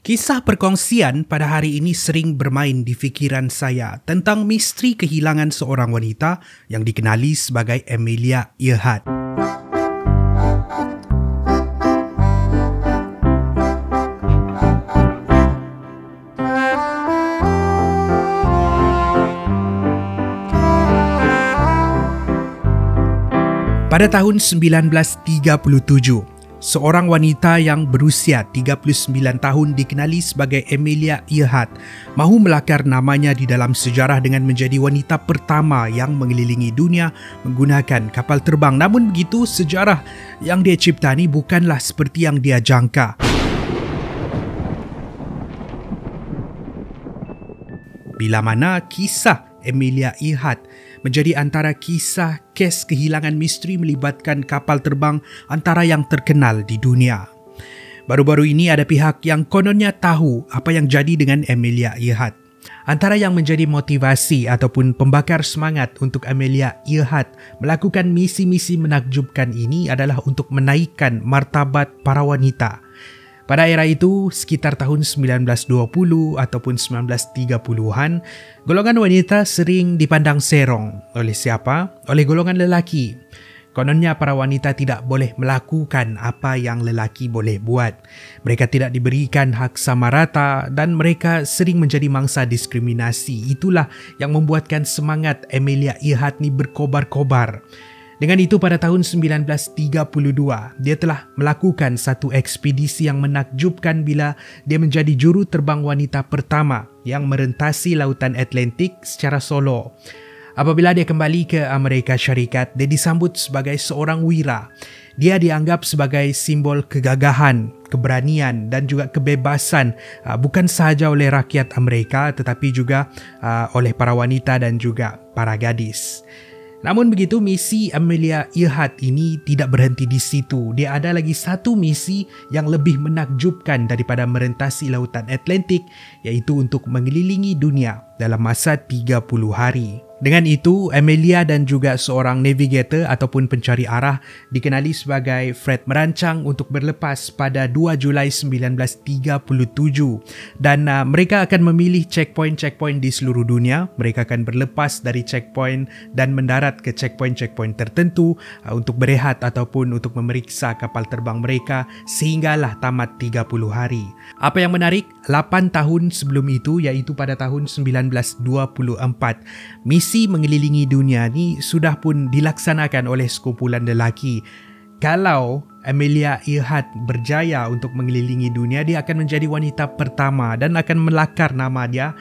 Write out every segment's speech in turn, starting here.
Kisah perkongsian pada hari ini sering bermain di fikiran saya tentang misteri kehilangan seorang wanita yang dikenali sebagai Amelia Earhart. Pada tahun 1937, seorang wanita yang berusia 39 tahun dikenali sebagai Amelia Earhart mahu melakar namanya di dalam sejarah dengan menjadi wanita pertama yang mengelilingi dunia menggunakan kapal terbang. Namun begitu, sejarah yang dia cipta ni bukanlah seperti yang dia jangka. Bila mana kisah Amelia Earhart menjadi antara kisah kes kehilangan misteri melibatkan kapal terbang antara yang terkenal di dunia. Baru-baru ini ada pihak yang kononnya tahu apa yang jadi dengan Amelia Earhart. Antara yang menjadi motivasi ataupun pembakar semangat untuk Amelia Earhart melakukan misi-misi menakjubkan ini adalah untuk menaikkan martabat para wanita. Pada era itu, sekitar tahun 1920 ataupun 1930-an, golongan wanita sering dipandang serong. Oleh siapa? Oleh golongan lelaki. Kononnya para wanita tidak boleh melakukan apa yang lelaki boleh buat. Mereka tidak diberikan hak sama rata dan mereka sering menjadi mangsa diskriminasi. Itulah yang membuatkan semangat Amelia Earhart ni berkobar-kobar. Dengan itu, pada tahun 1932, dia telah melakukan satu ekspedisi yang menakjubkan bila dia menjadi juru terbang wanita pertama yang merentasi lautan Atlantik secara solo. Apabila dia kembali ke Amerika Syarikat, dia disambut sebagai seorang wira. Dia dianggap sebagai simbol kegagahan, keberanian dan juga kebebasan bukan sahaja oleh rakyat Amerika tetapi juga oleh para wanita dan juga para gadis. Namun begitu, misi Amelia Earhart ini tidak berhenti di situ. Dia ada lagi satu misi yang lebih menakjubkan daripada merentasi lautan Atlantik, iaitu untuk mengelilingi dunia dalam masa 30 hari. Dengan itu, Amelia dan juga seorang navigator ataupun pencari arah dikenali sebagai Fred merancang untuk berlepas pada 2 Julai 1937 dan mereka akan memilih checkpoint-checkpoint di seluruh dunia. Mereka akan berlepas dari checkpoint dan mendarat ke checkpoint-checkpoint tertentu untuk berehat ataupun untuk memeriksa kapal terbang mereka sehinggalah tamat 30 hari. Apa yang menarik, 8 tahun sebelum itu, iaitu pada tahun 1924, misi mengelilingi dunia ni sudah pun dilaksanakan oleh sekumpulan lelaki. Kalau Amelia Earhart berjaya untuk mengelilingi dunia, dia akan menjadi wanita pertama dan akan melakar nama dia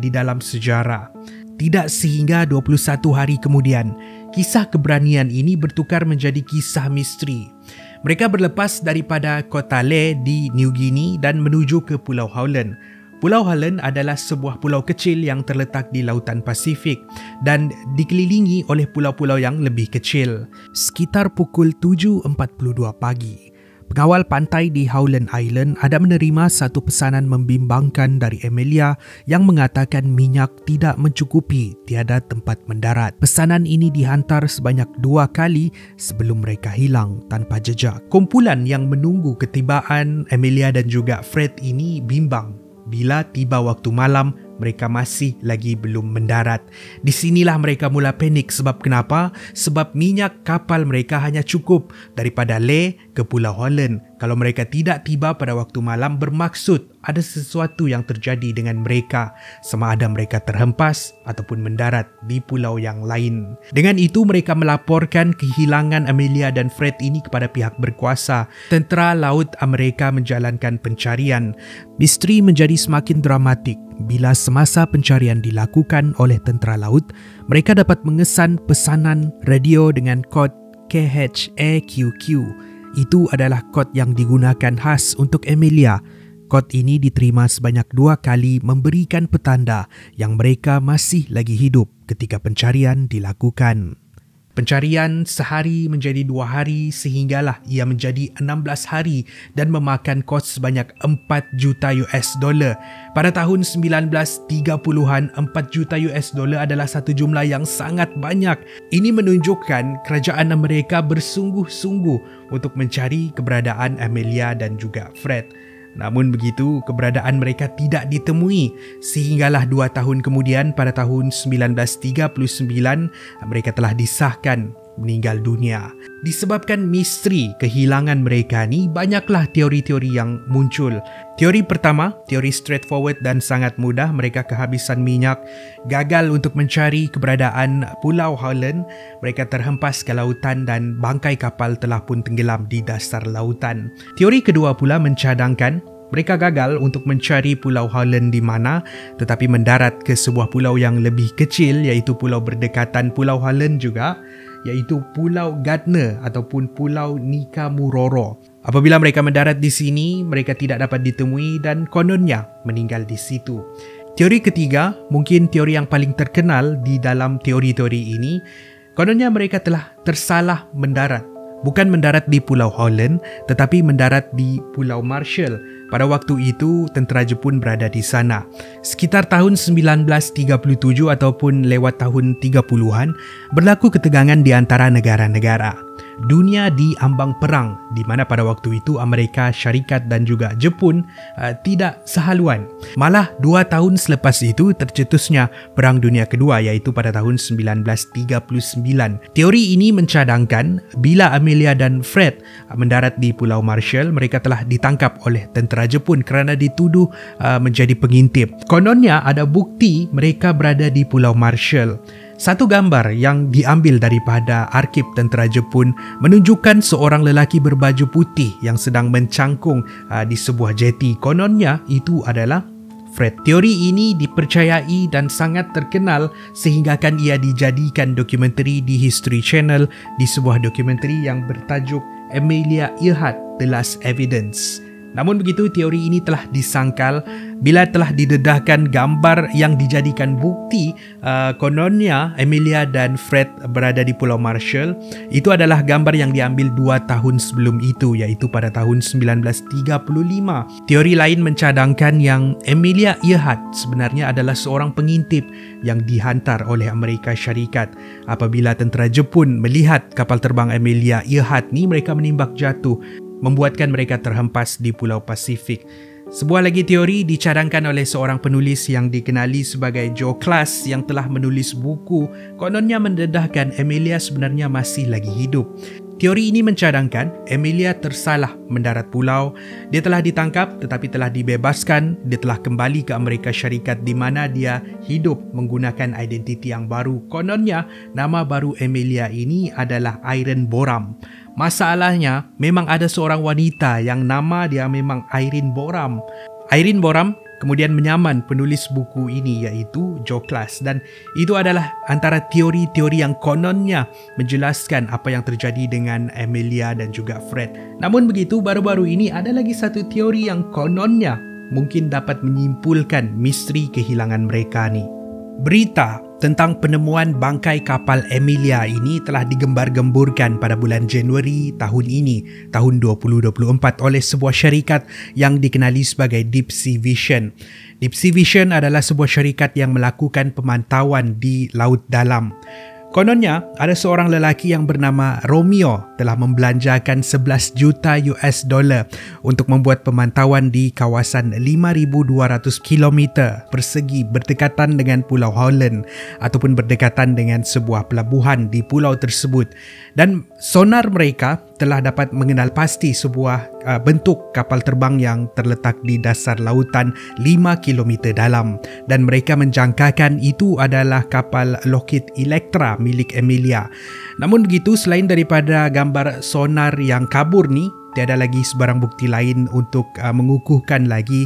di dalam sejarah. Tidak sehingga 21 hari kemudian, kisah keberanian ini bertukar menjadi kisah misteri. Mereka berlepas daripada kota Le di New Guinea dan menuju ke Pulau Howland. Pulau Howland adalah sebuah pulau kecil yang terletak di Lautan Pasifik dan dikelilingi oleh pulau-pulau yang lebih kecil. Sekitar pukul 7.42 pagi, pengawal pantai di Howland Island ada menerima satu pesanan membimbangkan dari Amelia yang mengatakan minyak tidak mencukupi, tiada tempat mendarat. Pesanan ini dihantar sebanyak 2 kali sebelum mereka hilang tanpa jejak. Kumpulan yang menunggu ketibaan Amelia dan juga Fred ini bimbang. Bila tiba waktu malam, mereka masih lagi belum mendarat. Di sinilah mereka mula panik. Sebab kenapa? Sebab minyak kapal mereka hanya cukup daripada Le ke Pulau Howland. Kalau mereka tidak tiba pada waktu malam, bermaksud ada sesuatu yang terjadi dengan mereka, sama ada mereka terhempas ataupun mendarat di pulau yang lain. Dengan itu, mereka melaporkan kehilangan Amelia dan Fred ini kepada pihak berkuasa. Tentera Laut Amerika menjalankan pencarian. Misteri menjadi semakin dramatik bila semasa pencarian dilakukan oleh tentera laut, mereka dapat mengesan pesanan radio dengan kod KHAQQ. Itu adalah kod yang digunakan khas untuk Amelia. Kod ini diterima sebanyak 2 kali memberikan petanda yang mereka masih lagi hidup ketika pencarian dilakukan. Pencarian sehari menjadi 2 hari sehinggalah ia menjadi 16 hari dan memakan kos sebanyak 4 juta US dollar. Pada tahun 1930-an, 4 juta US dollar adalah satu jumlah yang sangat banyak. Ini menunjukkan kerajaan Amerika bersungguh-sungguh untuk mencari keberadaan Amelia dan juga Fred. Namun begitu, keberadaan mereka tidak ditemui sehinggalah 2 tahun kemudian pada tahun 1939 mereka telah disahkan meninggal dunia. Disebabkan misteri kehilangan mereka ni, banyaklah teori-teori yang muncul. Teori pertama, teori straightforward dan sangat mudah, mereka kehabisan minyak, gagal untuk mencari keberadaan Pulau Holland, mereka terhempas ke lautan dan bangkai kapal telah pun tenggelam di dasar lautan. Teori kedua pula mencadangkan mereka gagal untuk mencari Pulau Holland di mana, tetapi mendarat ke sebuah pulau yang lebih kecil, iaitu pulau berdekatan Pulau Holland juga, iaitu Pulau Gardner ataupun Pulau Nikamuroro. Apabila mereka mendarat di sini, mereka tidak dapat ditemui dan kononnya meninggal di situ. Teori ketiga, mungkin teori yang paling terkenal di dalam teori-teori ini, kononnya mereka telah tersalah mendarat. Bukan mendarat di Pulau Holland, tetapi mendarat di Pulau Marshall. Pada waktu itu, tentera Jepun berada di sana. Sekitar tahun 1937 ataupun lewat tahun 30-an, berlaku ketegangan di antara negara-negara. Dunia diambang perang, di mana pada waktu itu Amerika Syarikat dan juga Jepun tidak sehaluan. Malah 2 tahun selepas itu tercetusnya Perang Dunia Kedua, iaitu pada tahun 1939. Teori ini mencadangkan bila Amelia dan Fred mendarat di Pulau Marshall, mereka telah ditangkap oleh tentera Jepun kerana dituduh menjadi pengintip. Kononnya ada bukti mereka berada di Pulau Marshall. Satu gambar yang diambil daripada arsip tentera Jepun menunjukkan seorang lelaki berbaju putih yang sedang mencangkung di sebuah jeti. Kononnya itu adalah Fred. Teori ini dipercayai dan sangat terkenal sehinggakan ia dijadikan dokumentari di History Channel, di sebuah dokumentari yang bertajuk Amelia Earhart: The Last Evidence. Namun begitu, teori ini telah disangkal bila telah didedahkan gambar yang dijadikan bukti kononnya Amelia dan Fred berada di Pulau Marshall. Itu adalah gambar yang diambil 2 tahun sebelum itu, iaitu pada tahun 1935. Teori lain mencadangkan yang Amelia Earhart sebenarnya adalah seorang pengintip yang dihantar oleh Amerika Syarikat. Apabila tentera Jepun melihat kapal terbang Amelia Earhart ni, mereka menimbak jatuh, membuatkan mereka terhempas di Pulau Pasifik. Sebuah lagi teori dicadangkan oleh seorang penulis yang dikenali sebagai Joe Class yang telah menulis buku kononnya mendedahkan Amelia sebenarnya masih lagi hidup. Teori ini mencadangkan Amelia tersalah mendarat pulau, dia telah ditangkap tetapi telah dibebaskan, dia telah kembali ke Amerika Syarikat di mana dia hidup menggunakan identiti yang baru. Kononnya nama baru Amelia ini adalah Irene Boram. Masalahnya, memang ada seorang wanita yang nama dia memang Irene Boram. Irene Boram kemudian menyaman penulis buku ini, iaitu Joe Class, dan itu adalah antara teori-teori yang kononnya menjelaskan apa yang terjadi dengan Amelia dan juga Fred. Namun begitu, baru-baru ini ada lagi satu teori yang kononnya mungkin dapat menyimpulkan misteri kehilangan mereka ni. Berita tentang penemuan bangkai kapal Amelia ini telah digembar-gemburkan pada bulan Januari tahun ini, tahun 2024, oleh sebuah syarikat yang dikenali sebagai Deep Sea Vision. Deep Sea Vision adalah sebuah syarikat yang melakukan pemantauan di laut dalam. Kononnya, ada seorang lelaki yang bernama Romeo telah membelanjakan 11 juta US dollar untuk membuat pemantauan di kawasan 5,200 km persegi berdekatan dengan Pulau Holland ataupun berdekatan dengan sebuah pelabuhan di pulau tersebut. Dan sonar mereka telah dapat mengenal pasti sebuah bentuk kapal terbang yang terletak di dasar lautan 5 km dalam, dan mereka menjangkakan itu adalah kapal Lockheed Electra milik Amelia. Namun begitu, selain daripada gambar sonar yang kabur ni, tiada lagi sebarang bukti lain untuk mengukuhkan lagi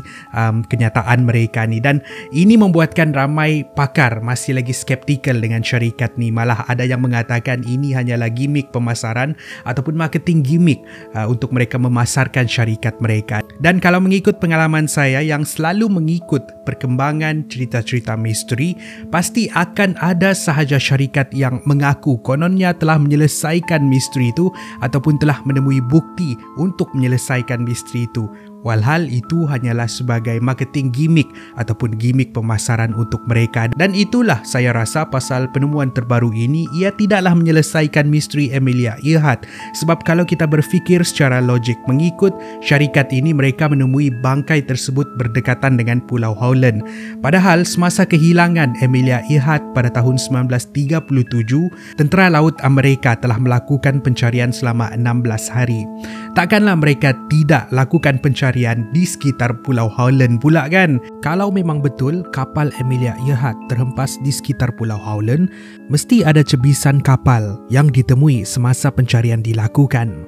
kenyataan mereka ni, dan ini membuatkan ramai pakar masih lagi skeptikal dengan syarikat ni. Malah ada yang mengatakan ini hanyalah gimik pemasaran ataupun marketing gimik untuk mereka memasarkan syarikat mereka. Dan kalau mengikut pengalaman saya yang selalu mengikut perkembangan cerita-cerita misteri, pasti akan ada sahaja syarikat yang mengaku kononnya telah menyelesaikan misteri itu ataupun telah menemui bukti untuk menyelesaikan misteri itu. Walhal itu hanyalah sebagai marketing gimmick ataupun gimmick pemasaran untuk mereka. Dan itulah saya rasa pasal penemuan terbaru ini ia tidaklah menyelesaikan misteri Amelia Earhart. Sebab kalau kita berfikir secara logik mengikut syarikat ini, mereka menemui bangkai tersebut berdekatan dengan Pulau Howland. Padahal semasa kehilangan Amelia Earhart pada tahun 1937, Tentera Laut Amerika telah melakukan pencarian selama 16 hari. Takkanlah mereka tidak lakukan pencarian di sekitar Pulau Howland pula kan? Kalau memang betul kapal Amelia Earhart terhempas di sekitar Pulau Howland, mesti ada cebisan kapal yang ditemui semasa pencarian dilakukan.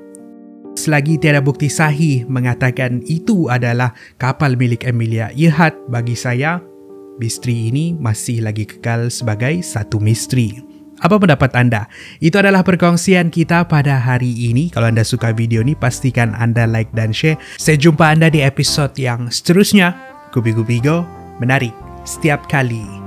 Selagi tiada bukti sahih mengatakan itu adalah kapal milik Amelia Earhart, bagi saya, misteri ini masih lagi kekal sebagai satu misteri. Apa pendapat anda? Itu adalah perkongsian kita pada hari ini. Kalau anda suka video ini, pastikan anda like dan share. Saya jumpa anda di episod yang seterusnya. Kupi-Kupi Go, menarik setiap kali.